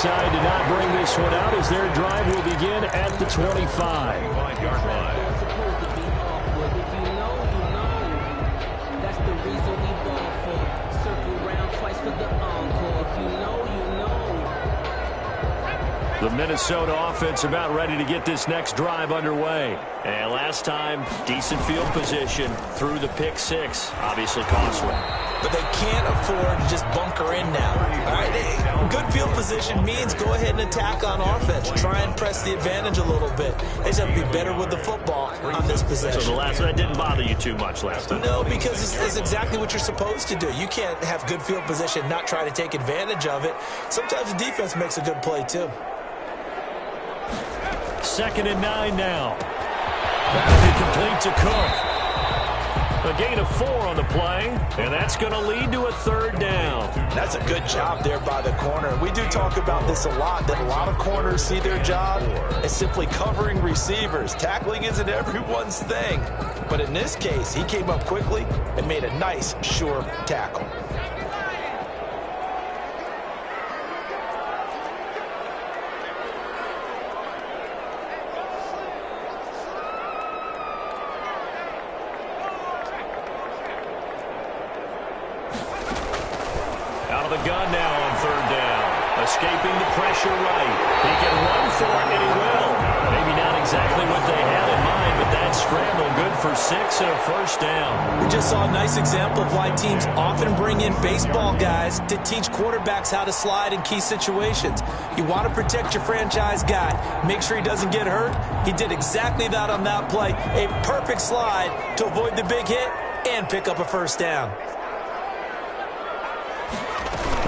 decide to not bring this one out as their drive will begin at the 25. The Minnesota offense about ready to get this next drive underway. And last time, decent field position through the pick six. Obviously costly. But they can't afford to just bunker in now. All right, good field position means go ahead and attack on offense. Try and press the advantage a little bit. They just have to be better with the football on this possession. So the last one, that didn't bother you too much last time? No, because it's exactly what you're supposed to do. You can't have good field position, not try to take advantage of it. Sometimes the defense makes a good play too. 2nd and 9 now. That'll be complete to Cook. A gain of 4 on the play, and that's going to lead to a 3rd down. That's a good job there by the corner. We do talk about this a lot, that a lot of corners see their job as simply covering receivers. Tackling isn't everyone's thing. But in this case, he came up quickly and made a nice, sure tackle. The gun now on 3rd down. Escaping the pressure right. He can run for it, and he will. Maybe not exactly what they had in mind, but that scramble good for 6 and a 1st down. We just saw a nice example of why teams often bring in baseball guys to teach quarterbacks how to slide in key situations. You want to protect your franchise guy. Make sure he doesn't get hurt. He did exactly that on that play. A perfect slide to avoid the big hit and pick up a 1st down.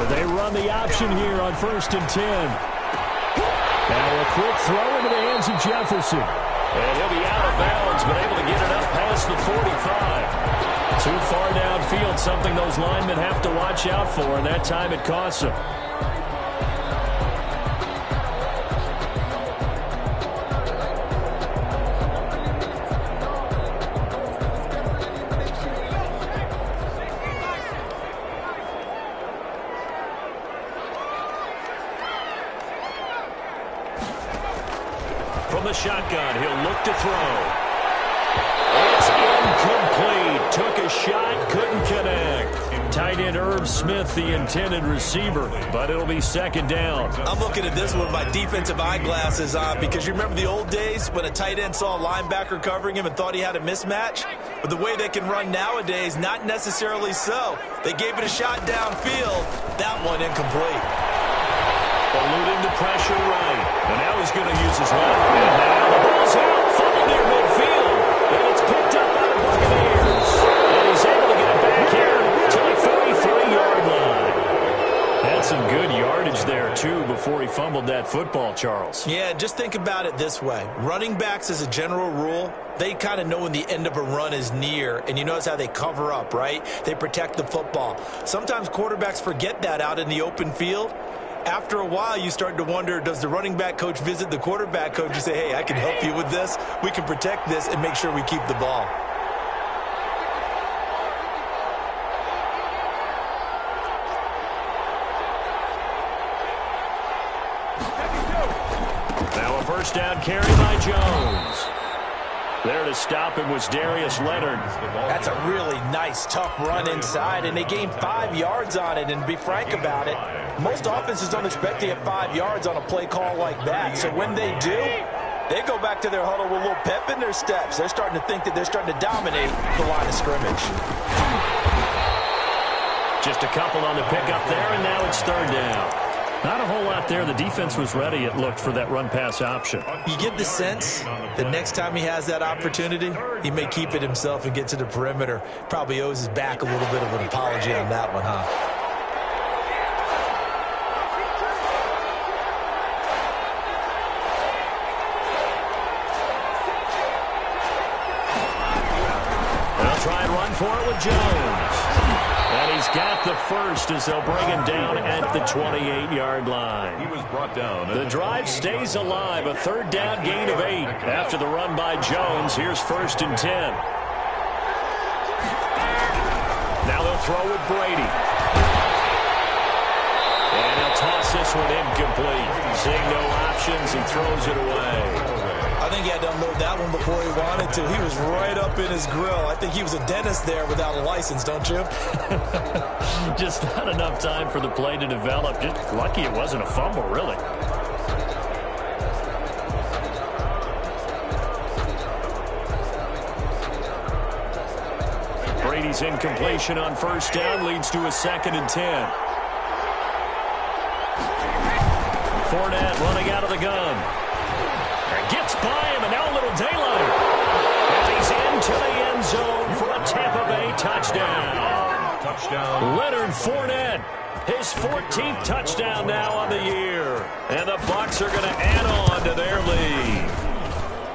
They run the option here on 1st and 10. Now a quick throw into the hands of Jefferson. And he'll be out of bounds, but able to get it up past the 45. Too far downfield, something those linemen have to watch out for, and that time it costs them. From the shotgun, he'll look to throw. It's incomplete. Took a shot, couldn't connect. Tight end Irv Smith, the intended receiver, but it'll be 2nd down. I'm looking at this with my defensive eyeglasses on because you remember the old days when a tight end saw a linebacker covering him and thought he had a mismatch? But the way they can run nowadays, not necessarily so. They gave it a shot downfield. That one incomplete. Eluding the pressure right. And now he's going to use his left. And now the ball's out. Funneled near midfield. And it's picked up by the Buccaneers. And he's able to get it back here to the 43-yard line. Had some good yardage there, too, before he fumbled that football, Charles. Yeah, just think about it this way. Running backs, as a general rule, they kind of know when the end of a run is near, and you notice how they cover up, right? They protect the football. Sometimes quarterbacks forget that out in the open field. After a while, you start to wonder, does the running back coach visit the quarterback coach and say, hey, I can help you with this. We can protect this and make sure we keep the ball. Now a 1st down carry by Jones. There to stop him was Darius Leonard. That's a really nice, tough run inside, and they gained 5 yards on it. And to be frank about it, most offenses don't expect to get 5 yards on a play call like that. So when they do, they go back to their huddle with a little pep in their steps. They're starting to think that they're starting to dominate the line of scrimmage. Just a couple on the pickup there, and now it's 3rd down. Not a whole lot there. The defense was ready, it looked, for that run-pass option. You get the sense that next time he has that opportunity, he may keep it himself and get to the perimeter. Probably owes his back a little bit of an apology on that one, huh? They'll try and run for it with Jones. And he's got the 1st as they'll bring him down at the 28-yard line. He was brought down. The drive stays alive. A 3rd down gain of 8 after the run by Jones. Here's 1st and 10. Now they'll throw with Brady. And he'll toss this one incomplete. Seeing no options, he throws it away. I think he had to unload that one before he wanted to. He was right up in his grill. I think he was a dentist there without a license, don't you? Just not enough time for the play to develop. Just lucky it wasn't a fumble, really. Brady's incompletion on first down leads to a 2nd and 10. Fournette running out of the gun. Gets by him, and now a little daylight. And he's into the end zone for a Tampa Bay touchdown. Leonard Fournette, his 14th touchdown now on the year. And the Bucs are going to add on to their lead.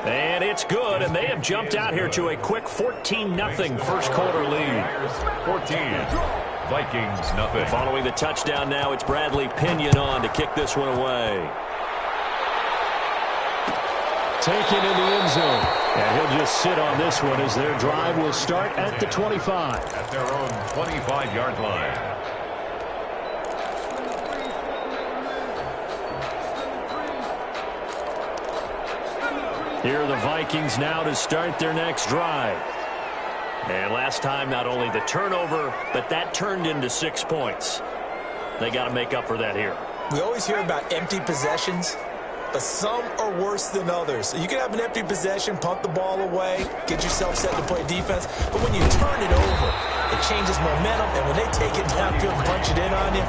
And it's good, and they have jumped out here to a quick 14-0 first quarter lead. 14, Vikings nothing. Following the touchdown now, it's Bradley Pinion on to kick this one away. Taken in the end zone. And he'll just sit on this one as their drive will start at the 25. At their own 25-yard line. Here are the Vikings now to start their next drive. And last time, not only the turnover, but that turned into 6 points. They got to make up for that here. We always hear about empty possessions, but some are worse than others. You can have an empty possession, punt the ball away, get yourself set to play defense, but when you turn it over, it changes momentum, and when they take it downfield and punch it in on you,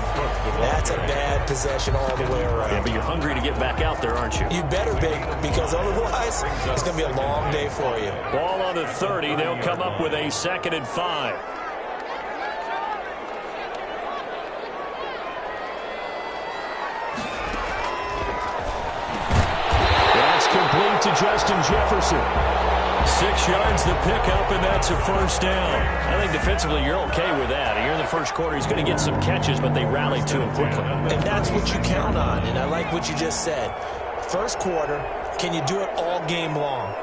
that's a bad possession all the way around. Yeah, but you're hungry to get back out there, aren't you? You better be, because otherwise, it's going to be a long day for you. Ball on the 30. They'll come up with a 2nd and 5. Complete to Justin Jefferson. 6 yards the pickup, and that's a first down. I think defensively you're okay with that. Here in the first quarter, he's going to get some catches, but they rallied to him quickly. And that's what you count on, and I like what you just said. First quarter, can you do it all game long?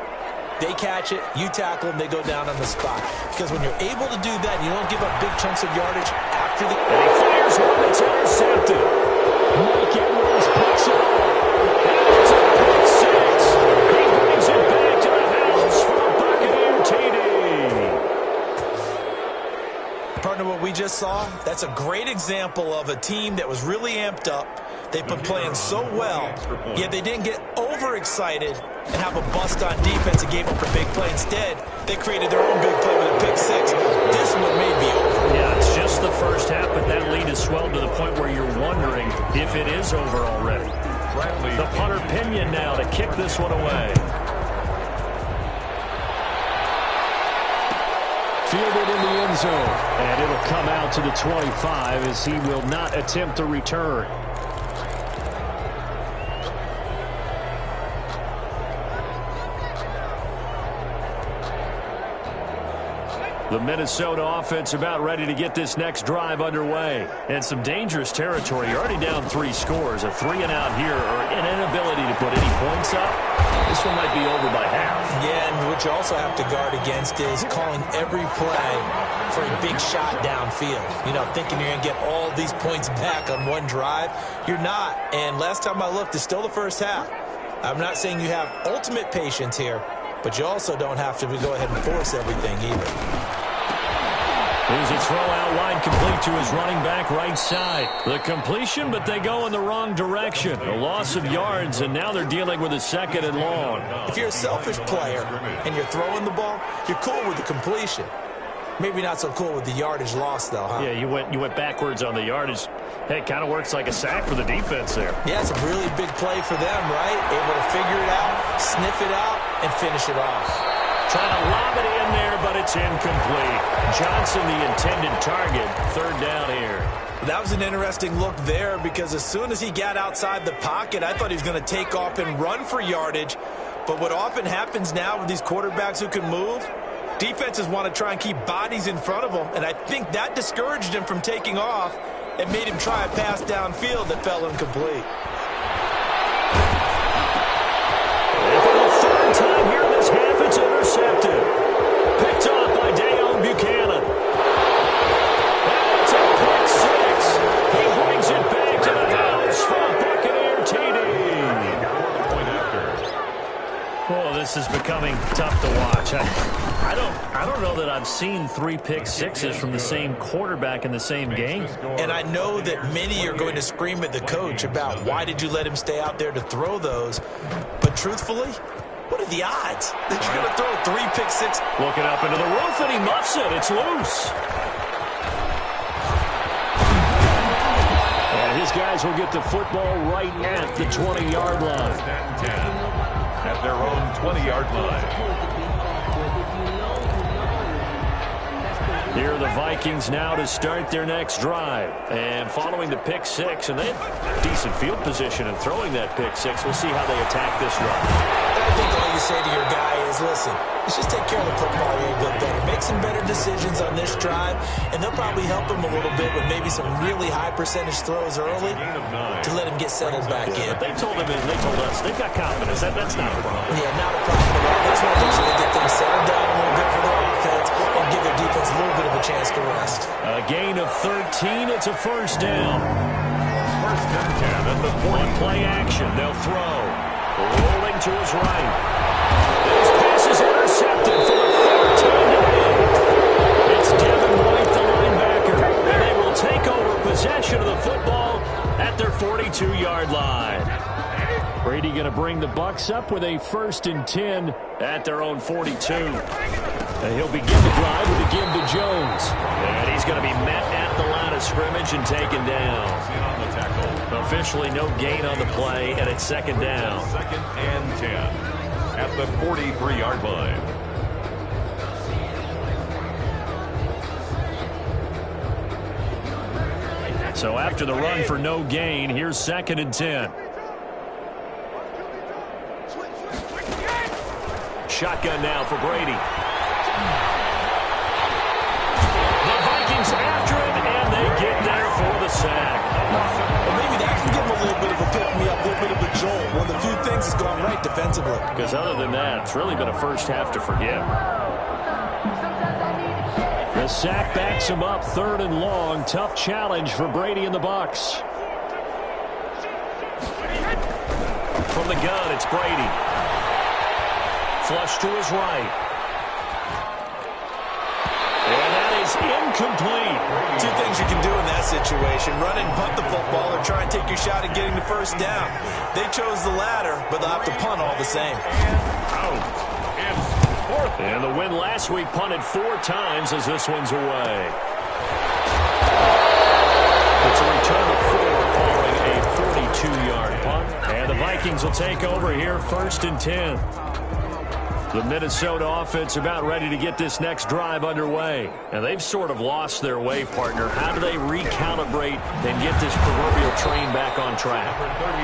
They catch it, you tackle them, they go down on the spot. Because when you're able to do that, you don't give up big chunks of yardage after the... And he fires one that's intercepted. Mike Edwards picks it up. It's a pick six. He brings it back to the house for a Buccaneer TD. Partner, what we just saw, that's a great example of a team that was really amped up. They've been playing so well, yet they didn't get overexcited and have a bust on defense and gave up a big play. Instead, they created their own big play with a pick six. This one may be over. Yeah, it's just the first half, but that lead has swelled to the point where you're wondering if it is over already. The punter Pinion now to kick this one away. Fielded in the end zone, and it'll come out to the 25 as he will not attempt a return. The Minnesota offense about ready to get this next drive underway. And some dangerous territory. You're already down 3 scores. A 3-and-out here or an inability to put any points up. This one might be over by half. Yeah, and what you also have to guard against is calling every play for a big shot downfield. You know, thinking you're going to get all these points back on one drive. You're not. And last time I looked, it's still the first half. I'm not saying you have ultimate patience here, but you also don't have to go ahead and force everything either. Here's a throw out wide, complete to his running back right side. The completion, but they go in the wrong direction. A loss of yards, and now they're dealing with a 2nd and long. If you're a selfish player and you're throwing the ball, you're cool with the completion. Maybe not so cool with the yardage loss, though, huh? Yeah, you went backwards on the yardage. Hey, it kind of works like a sack for the defense there. Yeah, it's a really big play for them, right? Able to figure it out, sniff it out, and finish it off. Trying to lob it in there, but it's incomplete. Johnson, the intended target. 3rd down here. That was an interesting look there because as soon as he got outside the pocket, I thought he was going to take off and run for yardage. But what often happens now with these quarterbacks who can move, defenses want to try and keep bodies in front of them, and I think that discouraged him from taking off and made him try a pass downfield that fell incomplete. And for the 3rd time here in this half, it's intercepted. Picked off by Dayon Buchanan. And it's a pick six. He brings it back to the house for a Buccaneer TD. this is becoming tough to watch. I don't know that I've seen 3 pick sixes from the same quarterback in the same game. And I know that many are going to scream at the coach about why did you let him stay out there to throw those. But truthfully, what are the odds that you're going to throw 3 pick six? Looking up into the roof, and he muffs it. It's loose. And his guys will get the football right at the 20-yard line. 10 at their own 20-yard line. Here are the Vikings now to start their next drive. And following the pick six, and they have decent field position in throwing that pick six. We'll see how they attack this run. I think all you say to your guy is, listen, let's just take care of the football a little bit better. Make some better decisions on this drive, and they'll probably help him a little bit with maybe some really high percentage throws early to let him get settled back in. But they told him, and they told us, they've got confidence. That's not a problem. Yeah, not a problem at all. They just want to make sure they get things settled down a little bit for their offense and give their defense a little bit of a chance to rest. A gain of 13. It's a first down. First and 10 at the One play action. They'll throw. Rolling to his right. His pass is intercepted for the third time today. It's Devin White, the linebacker, and they will take over possession of the football at their 42-yard line. Brady going to bring the Bucs up with a first and 10 at their own 42. And he'll begin the drive with a give to Jones. And he's going to be met at the line of scrimmage and taken down. on the tackle. Officially no gain on the play, and it's second down. Second and 10 at the 43-yard line. So after the run for no gain, here's second and 10. Shotgun now for Brady. The Vikings after it, and they get there for the sack. Well, maybe that can give him a little bit of a pick-me-up, a little bit of a jolt. One of the few things that's gone right defensively. Because other than that, it's really been a first half to forget. The sack backs him up, third and long. Tough challenge for Brady and the Bucs. From the gun, it's Brady. Flush to his right. And that is incomplete. Two things you can do in that situation. Run and punt the football or try and take your shot at getting the first down. They chose the latter, but they'll have to punt all the same. And the win last week punted 4 times as this one's away. It's a return of 4 following a 42-yard punt. And the Vikings will take over here first and 10. The Minnesota offense about ready to get this next drive underway. And they've sort of lost their way, partner. How do they recalibrate and get this proverbial train back on track?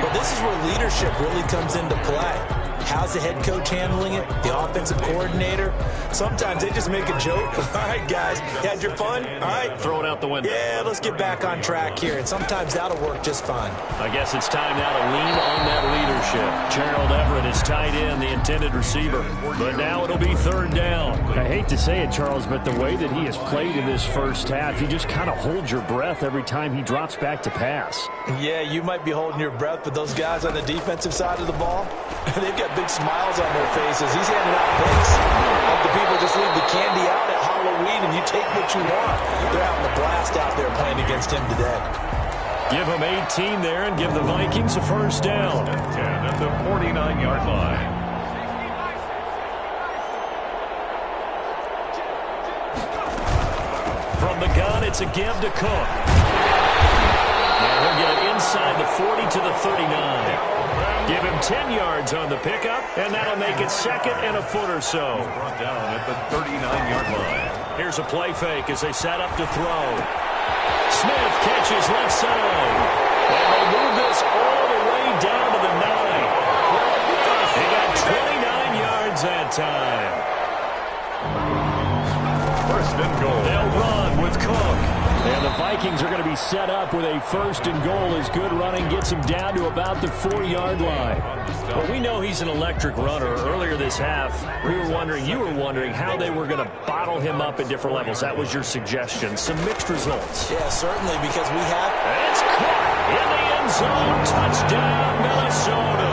But this is where leadership really comes into play. How's the head coach handling it? The offensive coordinator? Sometimes they just make a joke. All right, guys, you had your fun? All right. Throw it out the window. Yeah, let's get back on track here. And sometimes that'll work just fine. I guess it's time now to lean on that leadership. Gerald Everett is tight end, the intended receiver. But now it'll be third down. I hate to say it, Charles, but the way that he has played in this first half, you just kind of hold your breath every time he drops back to pass. Yeah, you might be holding your breath, but those guys on the defensive side of the ball, they've got big smiles on their faces. He's handing out picks. Like the people just leave the candy out at Halloween and you take what you want. They're having a blast out there playing against him today. Give him 18 there and give the Vikings a first down. 10 at the 49-yard line. From the gun, it's a give to Cook. Now he'll get it inside the 40 to the 39. Give him 10 yards on the pickup, and that'll make it second and a foot or so. Brought down at the 39-yard line. Here's a play fake as they set up to throw. Smith catches left side. And they move this all the way down to the 9. They got 29 yards that time. First and goal. They'll run with Cook. And the Vikings are going to be set up with a first and goal as good running gets him down to about the 4-yard line. Well, we know he's an electric runner. Earlier this half, you were wondering how they were going to bottle him up at different levels. That was your suggestion. Some mixed results. Yeah, certainly, because we have... It's caught in the end zone. Touchdown, Minnesota.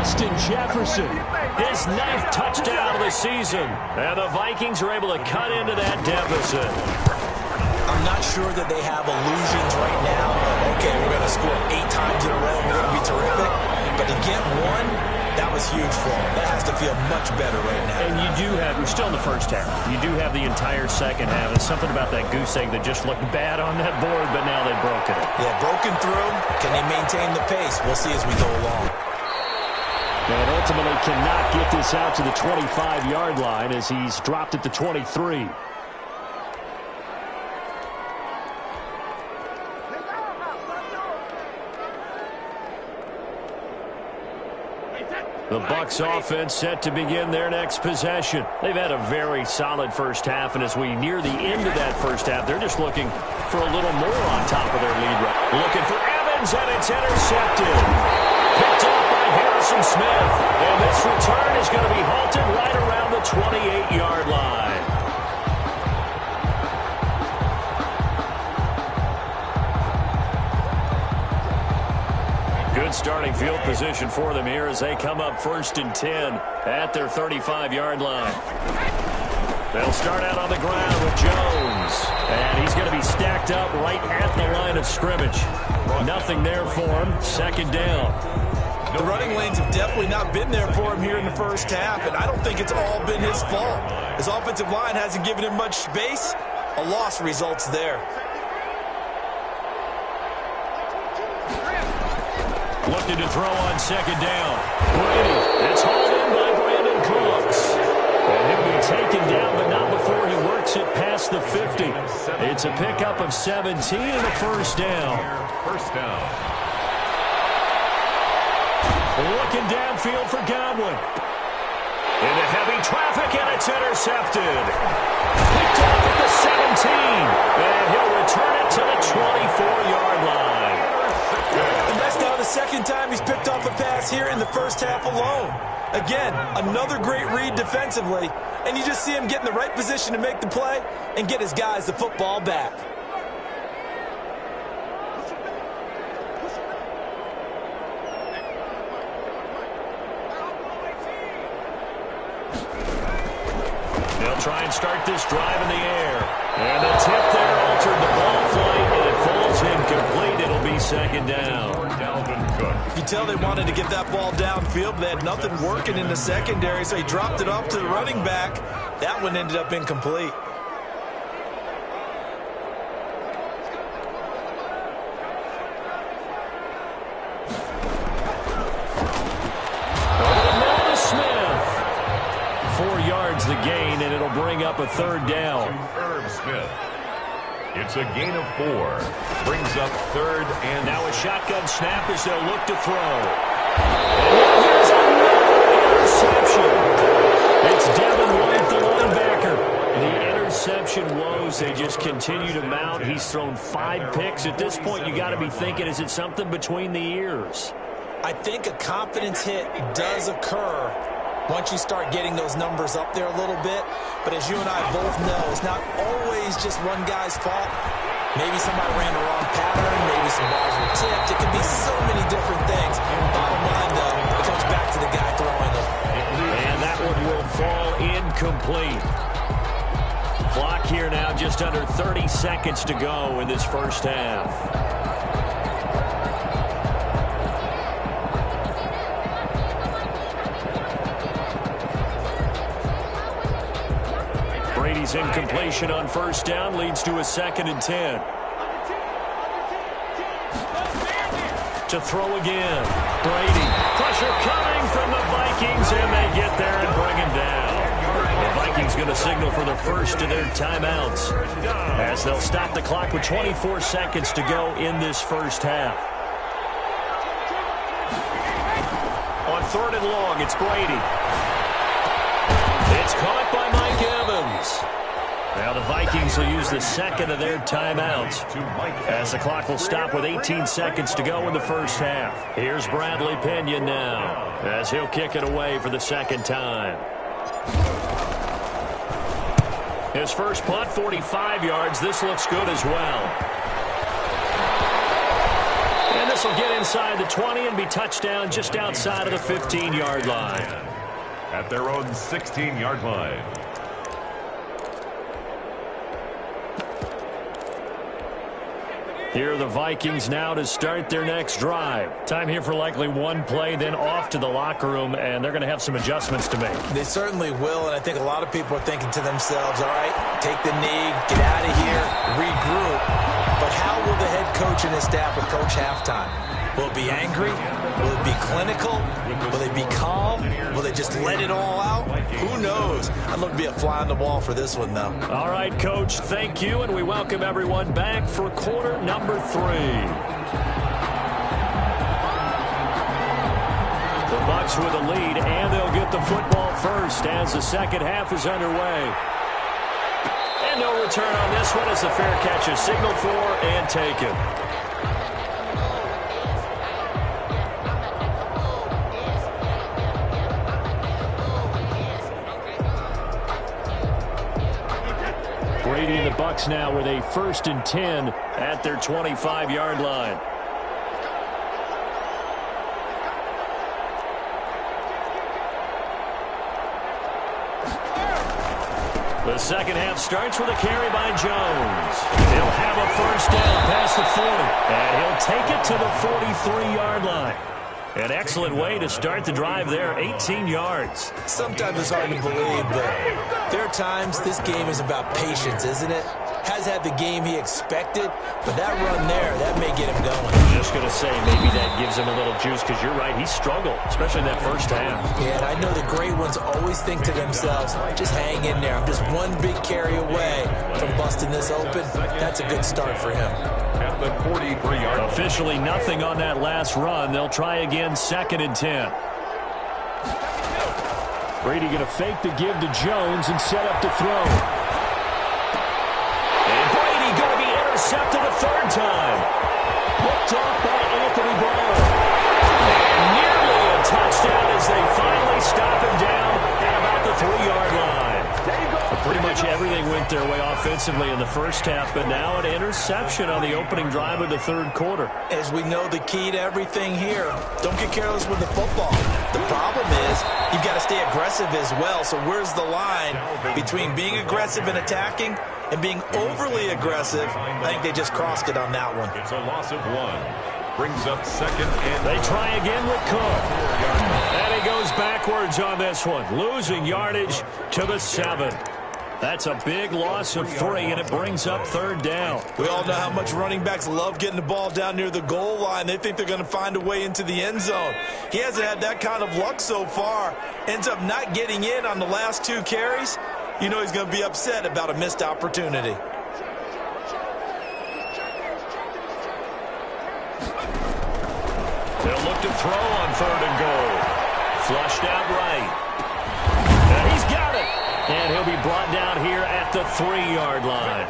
Justin Jefferson. His 9th touchdown of the season. And the Vikings are able to cut into that deficit. I'm not sure that they have illusions right now of, okay, we're going to score 8 times in a row and we're going to be terrific. But to get one, that was huge for them. That has to feel much better right now. And you do have, you're still in the first half. You do have the entire second half. It's something about that goose egg that just looked bad on that board, but now they've broken it. Yeah, broken through. Can they maintain the pace? We'll see as we go along. And ultimately cannot get this out to the 25-yard line as he's dropped at the 23. The Bucs offense set to begin their next possession. They've had a very solid first half, and as we near the end of that first half, they're just looking for a little more on top of their lead. Looking for Evans, and it's intercepted. Picked off by Harrison Smith. And this return is going to be halted right around the 28-yard line. Good starting field position for them here as they come up 1st and 10 at their 35-yard line. They'll start out on the ground with Jones. And he's going to be stacked up right at the line of scrimmage. Nothing there for him. 2nd down. The running lanes have definitely not been there for him here in the first half, and I don't think it's all been his fault. His offensive line hasn't given him much space. A loss results there. Looking to throw on 2nd down. Brady. It's hauled in by Brandon Cooks. And he'll be taken down, but not before he works it past the 50. It's a pickup of 17 and a 1st down. First down. Looking downfield for Godwin. Into heavy traffic, and it's intercepted. Picked off at the 17. And he'll return it to the 24-yard line. And that's now the 2nd time he's picked off a pass here in the first half alone. Again, another great read defensively, and you just see him get in the right position to make the play and get his guys the football back. They'll try and start this drive in the air. And the tip there altered the ball flight, and it falls incomplete. It'll be 2nd down. You tell they wanted to get that ball downfield, but they had nothing working in the secondary, so he dropped it off to the running back. That one ended up incomplete. Smith. 4 yards the gain, and it'll bring up a 3rd down. Irv Smith. It's a gain of 4. Brings up 3rd and now a shotgun snap as they'll look to throw. And here's another interception. It's Devin White, the linebacker. The interception woes, they just continue to mount. He's thrown 5 picks. At this point, you got to be thinking, is it something between the ears? I think a confidence hit does occur once you start getting those numbers up there a little bit. But as you and I both know, it's not always just one guy's fault. Maybe somebody ran the wrong pattern. Maybe some balls were tipped. It could be so many different things. Bottom line, though, it comes back to the guy throwing them. And that one will fall incomplete. Clock here now, just under 30 seconds to go in this first half. Brady's incompletion on 1st down leads to a 2nd and 10. To throw again. Brady. Pressure coming from the Vikings, and they get there and bring him down. The Vikings going to signal for the first of their timeouts as they'll stop the clock with 24 seconds to go in this first half. On 3rd and long, it's Brady. It's caught by Mike Evans. Now the Vikings will use the 2nd of their timeouts as the clock will stop with 18 seconds to go in the first half. Here's Bradley Pinion now as he'll kick it away for the 2nd time. His first punt, 45 yards. This looks good as well. And the This will get inside the 20 and be touchdown just outside of the 15-yard line. At their own 16-yard line. Here are the Vikings now to start their next drive. Time here for likely one play, then off to the locker room, and they're going to have some adjustments to make. They certainly will, and I think a lot of people are thinking to themselves, all right, take the knee, get out of here, regroup. But how will the head coach and his staff approach halftime? Will it be angry? Will it be clinical? Will they be calm? Will they just let it all out? Who knows? I'd love to be a fly on the wall for this one, though. All right, Coach, thank you, and we welcome everyone back for quarter number 3. The Bucs with a lead, and they'll get the football first as the second half is underway. And no return on this one as the fair catch is signaled for and taken. Brady and the Bucs now with a 1st and 10 at their 25-yard line. The second half starts with a carry by Jones. He'll have a first down past the 40, and he'll take it to the 43-yard line. An excellent way to start the drive there, 18 yards. Sometimes it's hard to believe, but there are times this game is about patience, isn't it? Has had the game he expected, but that run there, that may get him going. Just going to say, maybe that gives him a little juice, because you're right, he struggled, especially in that first half. Yeah, and I know the great ones always think to themselves, just hang in there. I'm just one big carry away from busting this open. That's a good start for him. At the 43-yard line. Officially nothing on that last run. They'll try again, 2nd and 10. Brady going to fake the give to Jones and set up to throw. And Brady going to be intercepted a 3rd time. Picked off by Anthony Brown. And nearly a touchdown as they finally stop him down at about the 3-yard line. Pretty much everything went their way offensively in the first half, but now an interception on the opening drive of the 3rd quarter. As we know, the key to everything here, don't get careless with the football. The problem is you've got to stay aggressive as well. So where's the line between being aggressive and attacking and being overly aggressive? I think they just crossed it on that one. It's a loss of 1. Brings up 2nd and... They try again with Cook. And he goes backwards on this one, losing yardage to the 7. That's a big loss of 3, and it brings up 3rd down. We all know how much running backs love getting the ball down near the goal line. They think they're going to find a way into the end zone. He hasn't had that kind of luck so far. Ends up not getting in on the last 2 carries. You know he's going to be upset about a missed opportunity. They'll look to throw on 3rd and goal. Flushed out right. And he's got it. And he'll be brought down here at the 3-yard line.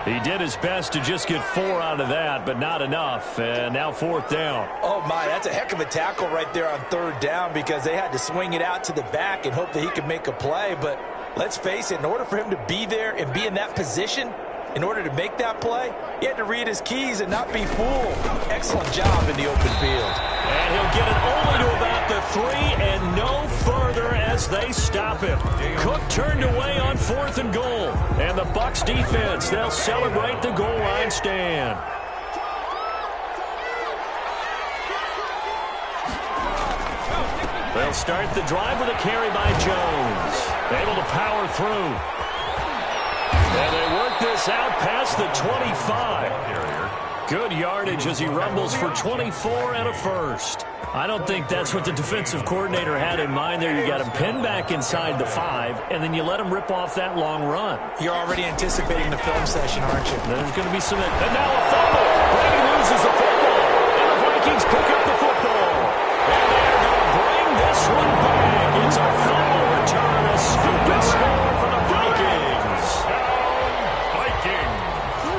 He did his best to just get 4 out of that, but not enough. And now 4th down. Oh, my, that's a heck of a tackle right there on 3rd down because they had to swing it out to the back and hope that he could make a play. But let's face it, in order for him to be there and be in that position, in order to make that play, he had to read his keys and not be fooled. Excellent job in the open field. And he'll get it only to about the 3 and no further as they stop him. Cook turned away on 4th and goal. And the Bucs defense, they'll celebrate the goal line stand. They'll start the drive with a carry by Jones. Able to power through. And they work this out past the 25. Good yardage as he rumbles for 24 and a first. I don't think that's what the defensive coordinator had in mind there. You got him pinned back inside the 5, and then you let him rip off that long run. You're already anticipating the film session, aren't you? There's going to be some... And now a fumble. Brady loses the football. And the Vikings pick up the football. And they're going to bring this one back. It's a fumble return. A stupid score for the Vikings.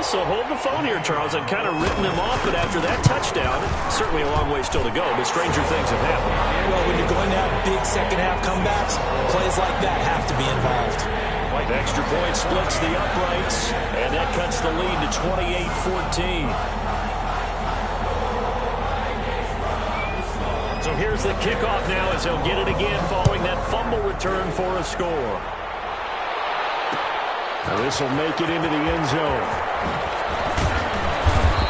So hold the phone here, Charles. I'd kind of written him off, but after that touchdown, certainly a long way still to go, but stranger things have happened. Well, when you're going to have big second-half comebacks, plays like that have to be involved. The extra point splits the uprights, and that cuts the lead to 28-14. So here's the kickoff now as he'll get it again following that fumble return for a score. Now this will make it into the end zone.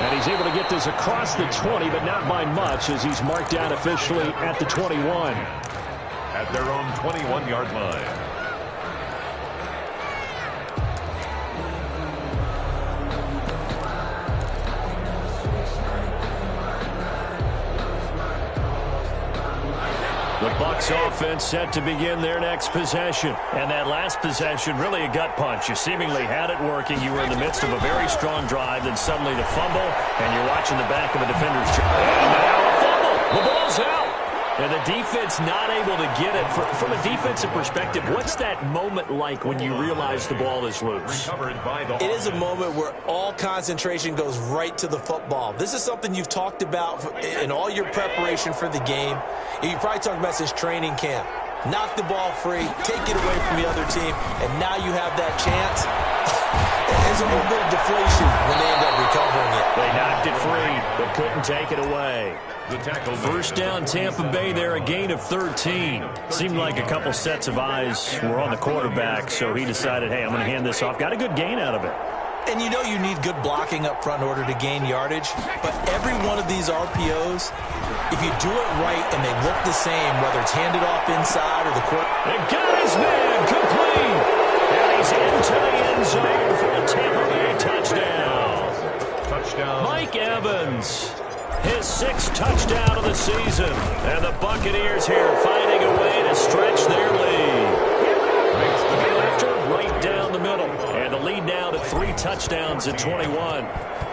And he's able to get this across the 20, but not by much as he's marked down officially at the 21. At their own 21-yard line. The Bucs offense set to begin their next possession. And that last possession, really a gut punch. You seemingly had it working. You were in the midst of a very strong drive, then suddenly the fumble, and you're watching the back of a defender's jaw. And now a fumble. The ball's out. And the defense not able to get it. From a defensive perspective, what's that moment like when you realize the ball is loose? It is a moment where all concentration goes right to the football. This is something you've talked about in all your preparation for the game. You probably talked about since training camp. Knock the ball free, take it away from the other team, and now you have that chance. There's a little bit of deflation when they end up recovering it. They knocked it free, but couldn't take it away. First down, Tampa Bay there, a gain of 13. Seemed like a couple sets of eyes were on the quarterback, so he decided, hey, I'm going to hand this off. Got a good gain out of it. And you know you need good blocking up front in order to gain yardage, but every one of these RPOs, if you do it right and they look the same, whether it's handed off inside or the court. And got his man complete. And he's into the end zone for a Tampa Bay touchdown. Touchdown. Mike Evans, his 6th touchdown of the season. And the Buccaneers here finding a way to stretch their lead. After right down the middle. And the lead now to 3 touchdowns at 21.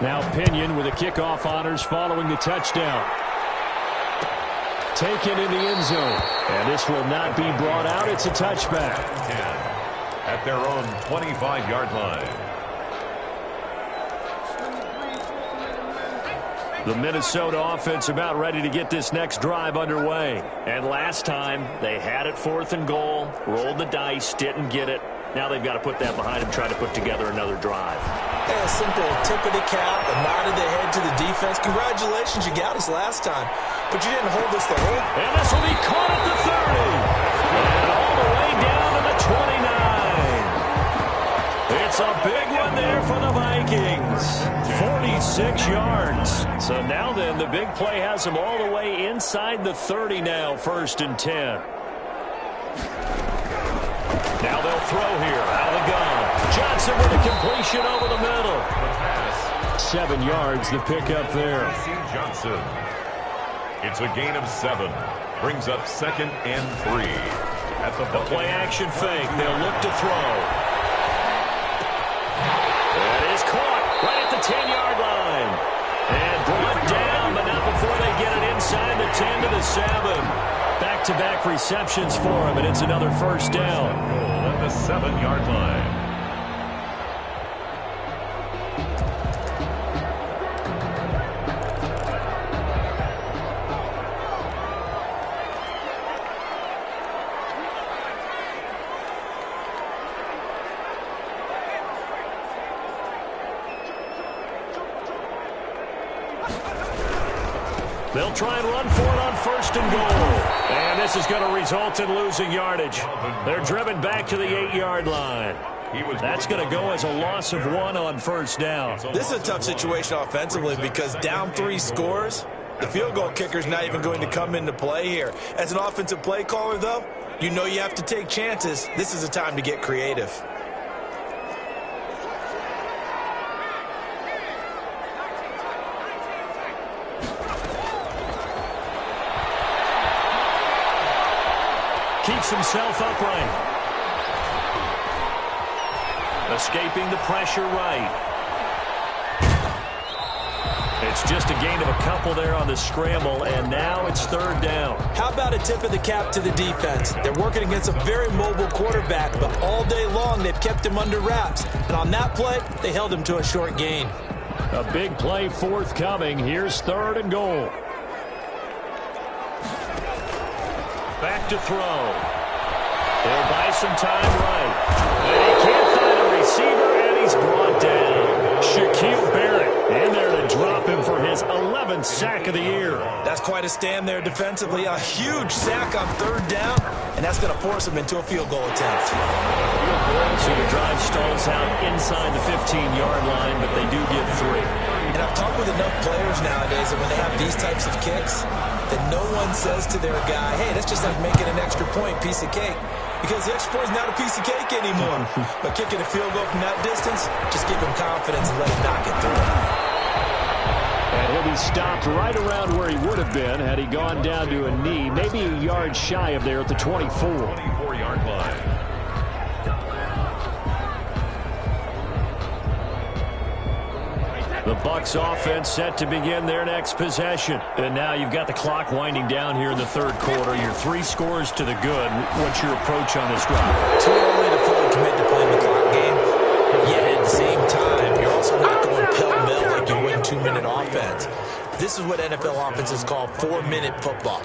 Now Pinion with the kickoff honors following the touchdown. Taken in the end zone. And this will not be brought out. It's a touchback. 10 at their own 25-yard line. The Minnesota offense about ready to get this next drive underway. And last time, they had it 4th and goal, rolled the dice, didn't get it. Now they've got to put that behind them, try to put together another drive. A simple tip of the cap, a nod of the head to the defense. Congratulations, you got us last time, but you didn't hold us the whole. And this will be caught at the 30. And all the way down to the 29. It's a big one there for the Vikings. 46 yards. So now then, the big play has them all the way inside the 30 now, 1st and 10. Now they'll throw here out of the gun. Johnson with a completion over the middle. 7 yards, the pickup there. Johnson. It's a gain of 7. Brings up 2nd and 3. At the play action fake. They'll look to throw. That is caught right at the 10-yard line. And brought down, but not before they get it inside the 10 to the 7. Back-to-back receptions for him, and it's another 1st down. At the 7-yard line. They'll try and run for it on 1st and goal. And this is going to result in losing yardage. They're driven back to the 8-yard line. That's going to go as a loss of 1 on 1st down. This is a tough situation offensively because down 3 scores, the field goal kicker's not even going to come into play here. As an offensive play caller, though, you know you have to take chances. This is a time to get creative. Keeps himself upright. Escaping the pressure right. It's just a gain of a couple there on the scramble, and now it's 3rd down. How about a tip of the cap to the defense? They're working against a very mobile quarterback, but all day long they've kept him under wraps. And on that play, they held him to a short gain. A big play forthcoming. Here's 3rd and goal. Back to throw. They'll buy some time right. And he can't find a receiver, and he's brought down. Shaquille Barrett in there to drop him for his 11th sack of the year. That's quite a stand there defensively. A huge sack on third down, and that's going to force him into a field goal attempt. So the drive stalls out inside the 15-yard line, but they do get 3. And I've talked with enough players nowadays that when they have these types of kicks, that no one says to their guy, hey, that's just like making an extra point, piece of cake. Because the extra point is not a piece of cake anymore. But kicking a field goal from that distance, just give him confidence and let him knock it through. And he'll be stopped right around where he would have been had he gone down to a knee, maybe a yard shy of there at the 24. 24-yard line. The Bucs offense set to begin their next possession. And now you've got the clock winding down here in the third quarter. You're 3 scores to the good. What's your approach on this drive? Too early to fully commit to playing the clock game. Yet at the same time, you're also not going pell-mell like you would in 2-minute offense. This is what NFL offenses call 4-minute football.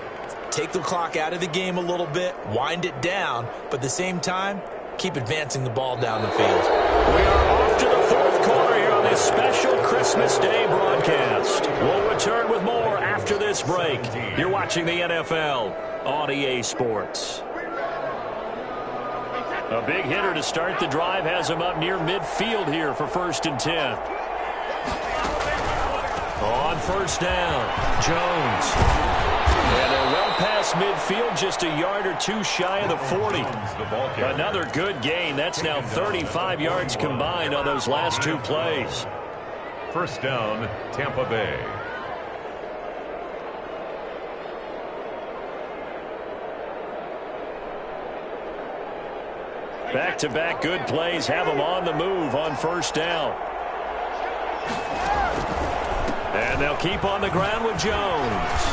Take the clock out of the game a little bit, wind it down, but at the same time, keep advancing the ball down the field. We are off to the fourth quarter here on this special Christmas Day broadcast. We'll return with more after this break. You're watching the NFL on EA Sports. A big hitter to start the drive has him up near midfield here for 1st and 10. On first down, Jones. And they're well past midfield, just a yard or 2 shy of the 40. Another good gain. That's now 35 yards combined on those last 2 plays. First down, Tampa Bay. Back-to-back good plays have them on the move on first down. And they'll keep on the ground with Jones.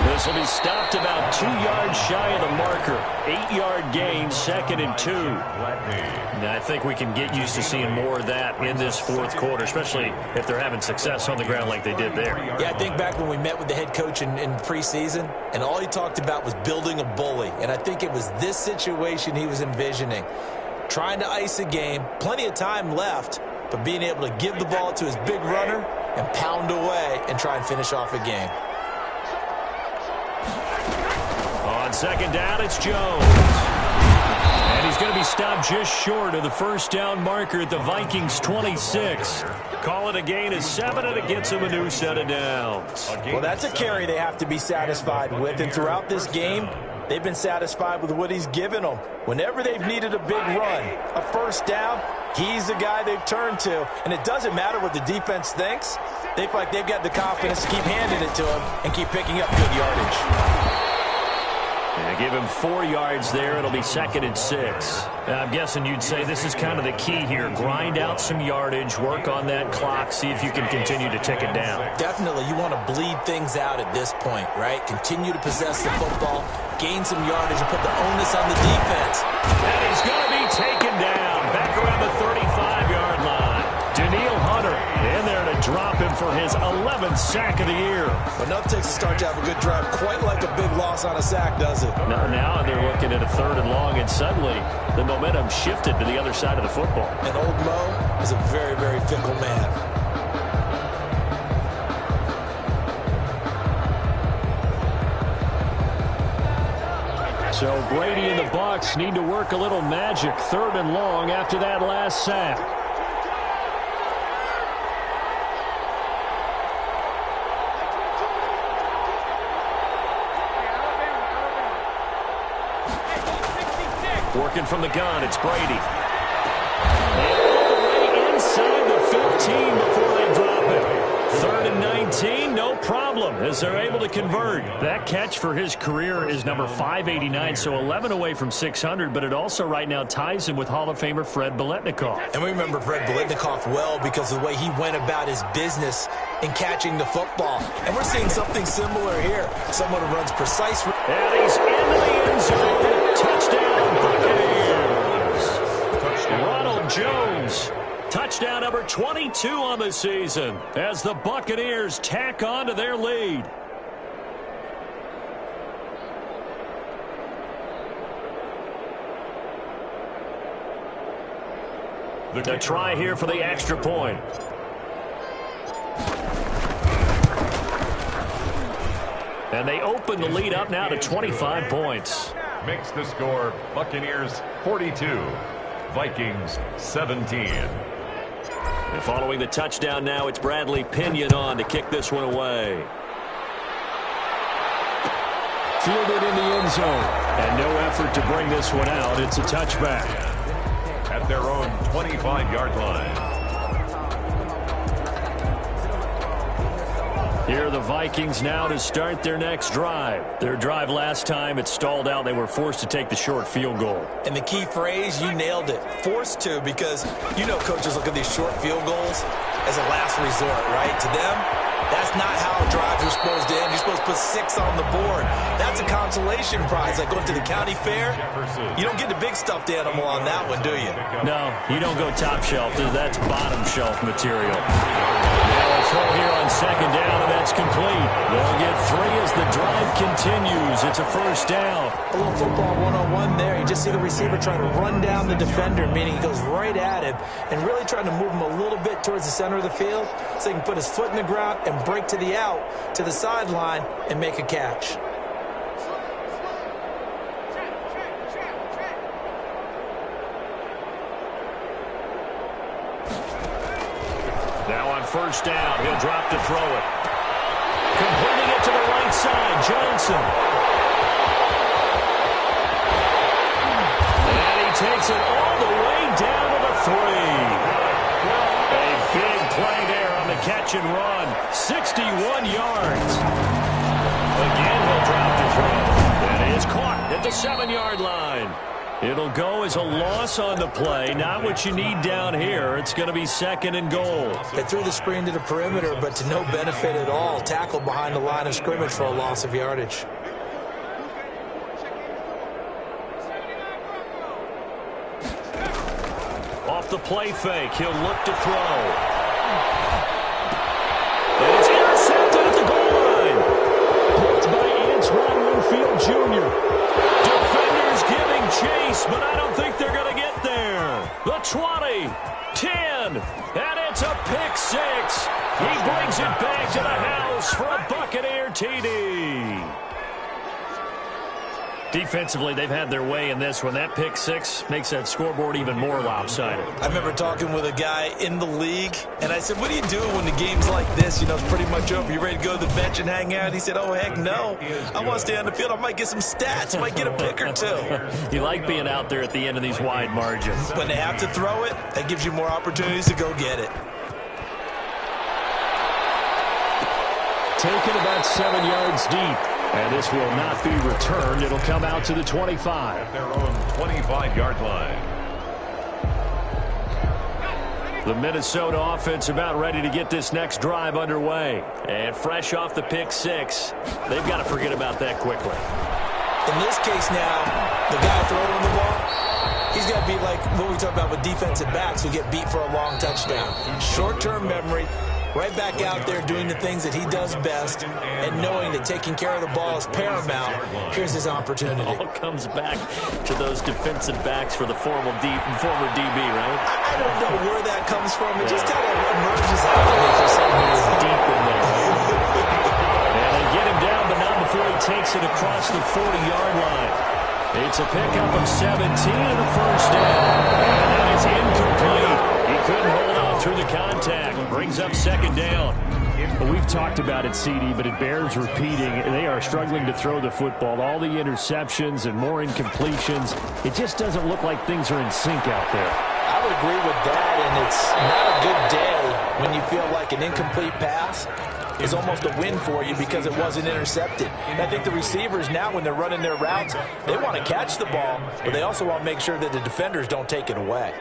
This will be stopped about 2 yards shy of the marker. 8-yard gain, 2nd and 2. Now, I think we can get used to seeing more of that in this fourth quarter, especially if they're having success on the ground like they did there. Yeah, I think back when we met with the head coach in preseason, and all he talked about was building a bully. And I think it was this situation he was envisioning. Trying to ice a game, plenty of time left, but being able to give the ball to his big runner and pound away and try and finish off a game. On second down, it's Jones. And he's going to be stopped just short of the first down marker at the Vikings 26. Call it a gain of 7, and it gets him a new set of downs. Well, that's a carry they have to be satisfied with. And throughout this game, they've been satisfied with what he's given them. Whenever they've needed a big run, a first down, he's the guy they've turned to. And it doesn't matter what the defense thinks. They feel like they've got the confidence to keep handing it to him and keep picking up good yardage. And give him 4 yards there. It'll be 2nd and 6. Now, I'm guessing you'd say this is kind of the key here. Grind out some yardage, work on that clock, see if you can continue to tick it down. Definitely. You want to bleed things out at this point, right? Continue to possess the football, gain some yardage, and put the onus on the defense. And he's going to be taken down back around the 35-yard line. Daniil Hunter in there to drop him for his 11th sack of the year. But enough takes a start to have a good drive. Quite like a big loss on a sack, does it? Now they're looking at a 3rd and long, and suddenly the momentum shifted to the other side of the football. And old Mo is a very, very fickle man. So Brady and the Bucs need to work a little magic. 3rd and long after that last sack. Working from the gun, it's Brady. And all the way inside the 15 before they drop it. 3rd and 19, no problem, as they're able to convert. That catch for his career is number 589, so 11 away from 600, but it also right now ties him with Hall of Famer Fred Biletnikoff. And we remember Fred Biletnikoff well because of the way he went about his business in catching the football. And we're seeing something similar here. Someone who runs precise. And he's into the end zone. Touchdown, Buccaneers. Ronald Jones. Touchdown number 22 on the season as the Buccaneers tack on to their lead. A try here for the extra point. And they open the lead up now to 25 points. Makes the score Buccaneers 42, Vikings 17. And following the touchdown now, it's Bradley Pinion on to kick this one away. Fielded in the end zone. And no effort to bring this one out. It's a touchback. At their own 25-yard line. Here are the Vikings now to start their next drive. Their drive last time, it stalled out. They were forced to take the short field goal. And the key phrase, you nailed it. Forced to, because you know coaches look at these short field goals as a last resort, right? To them, that's not how drives are supposed to end. You're supposed to put 6 on the board. That's a consolation prize. Like going to the county fair, you don't get the big stuffed animal on that one, do you? No, you don't go top shelf. That's bottom shelf material. Now a throw here on second down, and that's complete. They'll get 3 as the drive continues. It's a first down. A little football one-on-one there. You just see the receiver trying to run down the defender, meaning he goes right at him and really trying to move him a little bit towards the center of the field so he can put his foot in the ground and break to the out, to the sideline, and make a catch. Now on first down, he'll drop to throw it. Completing it to the right side, Johnson. And he takes it all the way down to the 3. A big play there on the catch and run. 61 yards. Again, he'll drop to throw. And it is caught at the 7-yard line. It'll go as a loss on the play. Not what you need down here. It's going to be 2nd and goal. They threw the screen to the perimeter, but to no benefit at all. Tackled behind the line of scrimmage for a loss of yardage. Off the play fake, he'll look to throw. And it's intercepted at the goal line. Blocked by Antoine Winfield Jr. Defenders giving chase, but I don't think they're going to get there. The 20, 10, and it's a pick 6. He brings it back to the house for a Buccaneer TD. Defensively, they've had their way in this one. That pick 6 makes that scoreboard even more lopsided. I remember talking with a guy in the league, and I said, what do you do when the game's like this? You know, it's pretty much over. You ready to go to the bench and hang out? He said, oh, heck no. I want to stay on the field. I might get some stats. I might get a pick or 2. You like being out there at the end of these wide margins. When they have to throw it, that gives you more opportunities to go get it. Taken about 7 yards deep. And this will not be returned. It'll come out to the 25. At their own 25-yard line. The Minnesota offense about ready to get this next drive underway. And fresh off the pick 6, they've got to forget about that quickly. In this case now, the guy throwing the ball, he's got to be like what we talk about with defensive backs who get beat for a long touchdown. Short-term memory. Right back out there doing the things that he does best and knowing that taking care of the ball is paramount. Here's his opportunity. It all comes back to those defensive backs for the former DB, right? I don't know where that comes from. It just kind of emerges out of me for some reason. Deep in there. And they get him down, but not before he takes it across the 40-yard line. It's a pickup of 17 and a first down. And that is incomplete. He couldn't hold on through the contact. Brings up 2nd down. Well, we've talked about it, CD, but it bears repeating. They are struggling to throw the football. All the interceptions and more incompletions. It just doesn't look like things are in sync out there. I would agree with that, and it's not a good day when you feel like an incomplete pass is almost a win for you because it wasn't intercepted. And I think the receivers now, when they're running their routes, they want to catch the ball, but they also want to make sure that the defenders don't take it away.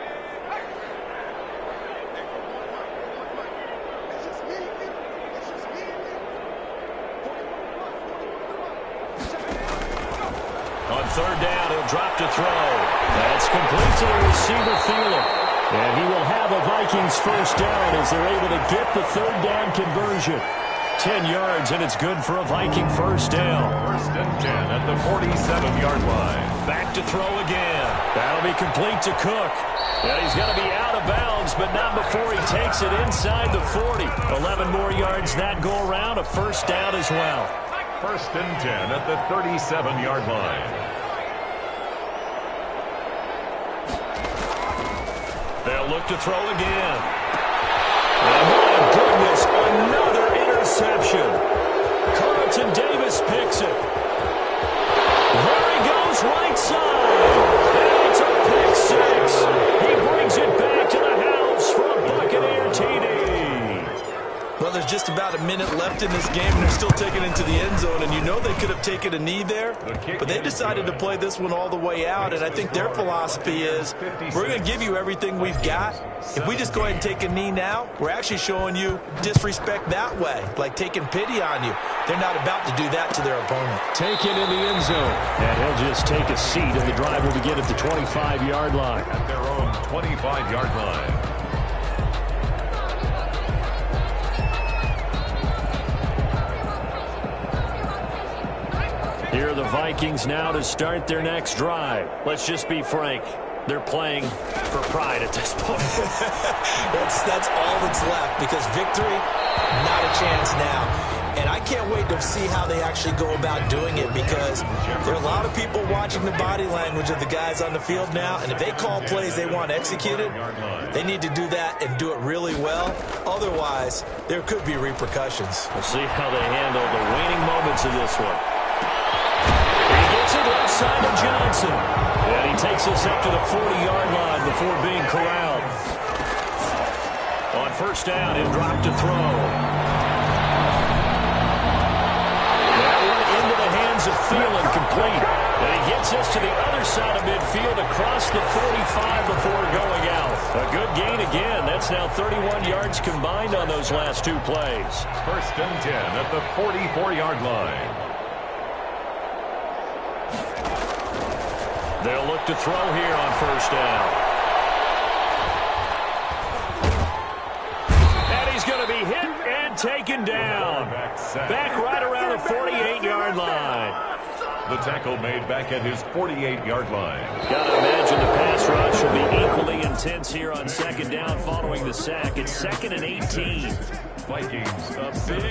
On 3rd down, he'll drop to throw. That's complete to the receiver, Thielen. And he will have a Vikings first down as they're able to get the 3rd down conversion. 10 yards, and it's good for a Viking first down. First and 10 at the 47-yard line. Back to throw again. That'll be complete to Cook. And he's going to be out of bounds, but not before he takes it inside the 40. 11 more yards that go around, a first down as well. First and 10 at the 37-yard line. They'll look to throw again. And my goodness, another interception. Carlton Davis picks it. There he goes, right side. And it's a pick six. He brings it back to the house for a Buccaneer TD. Well, there's just about a minute left in this game, and they're still taking it into the end zone. And you know they could have taken a knee there, but they decided to play this one all the way out. And I think their philosophy is, we're going to give you everything we've got. If we just go ahead and take a knee now, we're actually showing you disrespect that way, like taking pity on you. They're not about to do that to their opponent. Taken in the end zone. And he'll just take a seat, and the drive will begin at the 25-yard line. At their own 25-yard line. Here are the Vikings now to start their next drive. Let's just be frank. They're playing for pride at this point. That's all that's left, because victory, not a chance now. And I can't wait to see how they actually go about doing it, because there are a lot of people watching the body language of the guys on the field now, and if they call plays they want executed, they need to do that and do it really well. Otherwise, there could be repercussions. We'll see how they handle the waning moments of this one. He gets it left side of Johnson. And he takes us up to the 40-yard line before being corralled. On first down, he'll drop to throw. That one into the hands of Thielen, complete. And he gets us to the other side of midfield across the 45 before going out. A good gain again. That's now 31 yards combined on those last two plays. First and 10 at the 44-yard line. They'll look to throw here on first down. And he's going to be hit and taken down. Back right around the 48-yard line. The tackle made back at his 48-yard line. Got to imagine the pass rush will be equally intense here on second down following the sack. It's 2nd and 18. Vikings, a big